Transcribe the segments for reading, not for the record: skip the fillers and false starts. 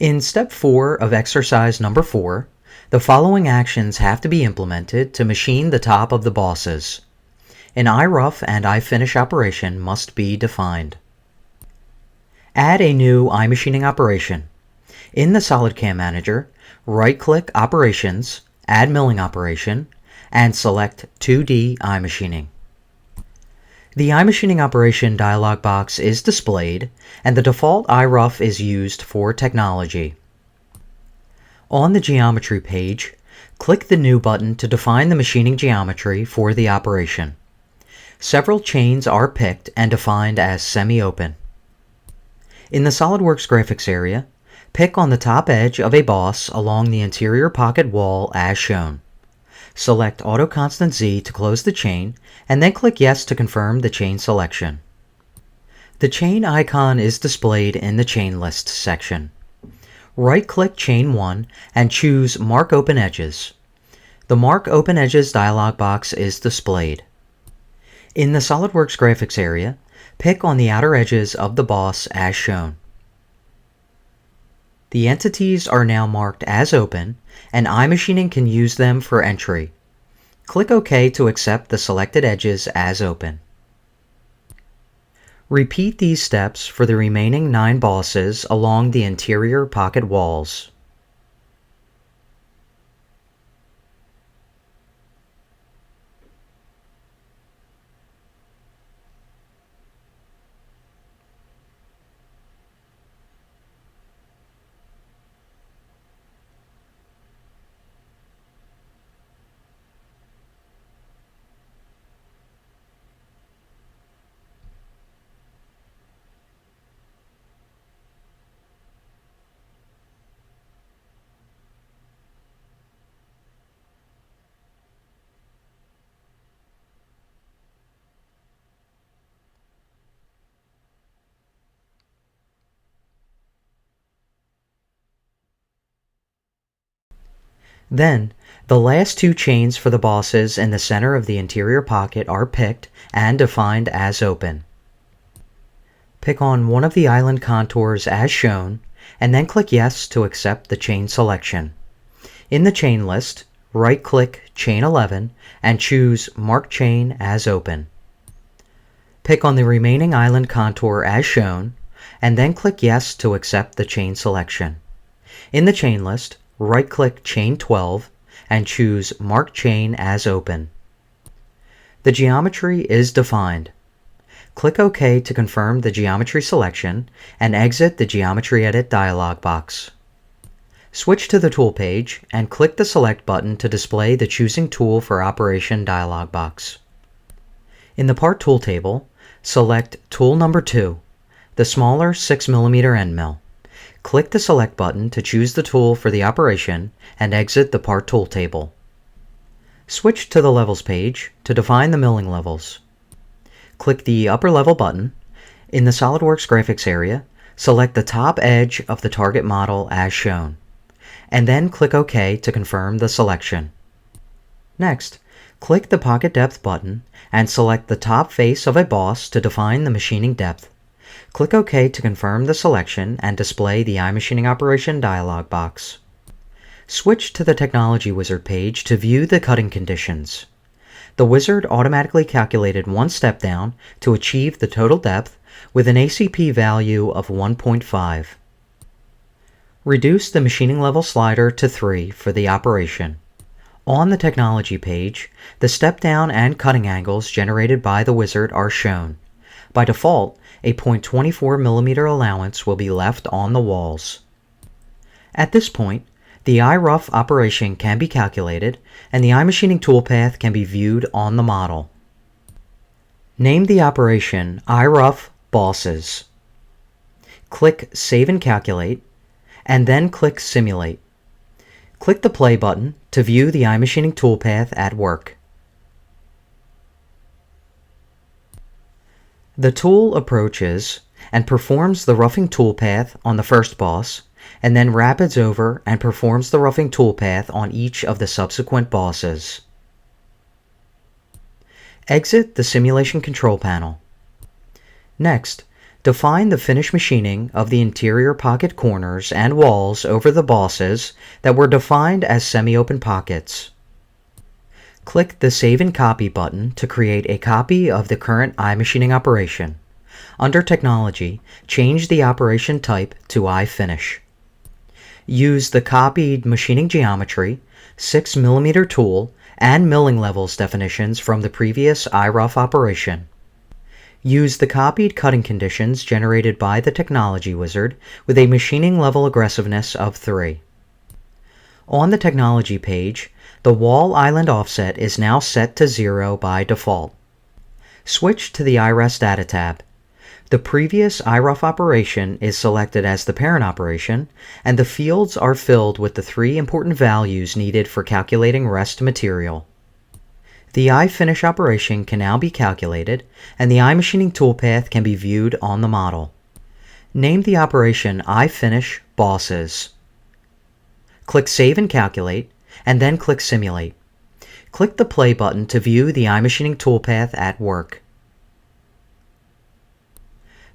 In step 4 of exercise number 4, the following actions have to be implemented to machine the top of the bosses. An iRough and iFinish operation must be defined. Add a new iMachining operation. In the SolidCAM Manager, right-click Operations, Add Milling Operation, and select 2D iMachining. The iMachining operation dialog box is displayed, and the default iRough is used for technology. On the Geometry page, click the New button to define the machining geometry for the operation. Several chains are picked and defined as semi-open. In the SolidWorks graphics area, pick on the top edge of a boss along the interior pocket wall as shown. Select Auto Constant Z to close the chain, and then click Yes to confirm the chain selection. The chain icon is displayed in the Chain List section. Right-click Chain 1 and choose Mark Open Edges. The Mark Open Edges dialog box is displayed. In the SolidWorks graphics area, pick on the outer edges of the boss as shown. The entities are now marked as open, and iMachining can use them for entry. Click OK to accept the selected edges as open. Repeat these steps for the remaining 9 bosses along the interior pocket walls. Then, the last 2 chains for the bosses in the center of the interior pocket are picked and defined as open. Pick on one of the island contours as shown, and then click Yes to accept the chain selection. In the chain list, right-click Chain 11 and choose Mark Chain as open. Pick on the remaining island contour as shown, and then click Yes to accept the chain selection. In the chain list, right-click Chain 12 and choose Mark Chain as open. The geometry is defined. Click OK to confirm the geometry selection and exit the Geometry Edit dialog box. Switch to the Tool page and click the Select button to display the Choosing Tool for Operation dialog box. In the Part Tool table, select Tool number 2, the smaller 6mm end mill. Click the Select button to choose the tool for the operation and exit the Part Tool table. Switch to the Levels page to define the milling levels. Click the Upper Level button. In the SolidWorks graphics area, select the top edge of the target model as shown, and then click OK to confirm the selection. Next, click the Pocket Depth button and select the top face of a boss to define the machining depth. Click OK to confirm the selection and display the iMachining operation dialog box. Switch to the Technology Wizard page to view the cutting conditions. The wizard automatically calculated one step down to achieve the total depth with an ACP value of 1.5. Reduce the machining level slider to 3 for the operation. On the Technology page, the step down and cutting angles generated by the wizard are shown. By default, a 0.24mm allowance will be left on the walls. At this point, the iRough operation can be calculated, and the iMachining toolpath can be viewed on the model. Name the operation iRough Bosses. Click Save and Calculate, and then click Simulate. Click the Play button to view the iMachining toolpath at work. The tool approaches and performs the roughing toolpath on the first boss, and then rapids over and performs the roughing toolpath on each of the subsequent bosses. Exit the Simulation Control Panel. Next, Define the finish machining of the interior pocket corners and walls over the bosses that were defined as semi-open pockets. Click the Save and Copy button to create a copy of the current iMachining operation. Under Technology, change the operation type to iFinish. Use the copied machining geometry, 6mm tool, and milling levels definitions from the previous iRough operation. Use the copied cutting conditions generated by the Technology Wizard with a machining level aggressiveness of 3. On the Technology page, the wall island offset is now set to 0 by default. Switch to the iRest Data tab. The previous iRough operation is selected as the parent operation, and the fields are filled with the 3 important values needed for calculating rest material. The iFinish operation can now be calculated, and the iMachining toolpath can be viewed on the model. Name the operation iFinish Bosses. Click Save and Calculate, and then click Simulate. Click the Play button to view the iMachining toolpath at work.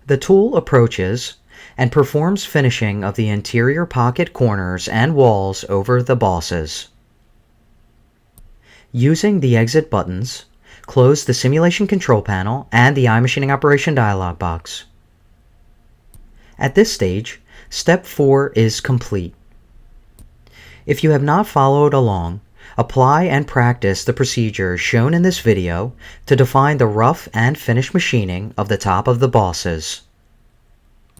The tool approaches and performs finishing of the interior pocket corners and walls over the bosses. Using the Exit buttons, close the Simulation Control Panel and the iMachining Operation dialog box. At this stage, Step 4 is complete. If you have not followed along, apply and practice the procedures shown in this video to define the rough and finish machining of the top of the bosses.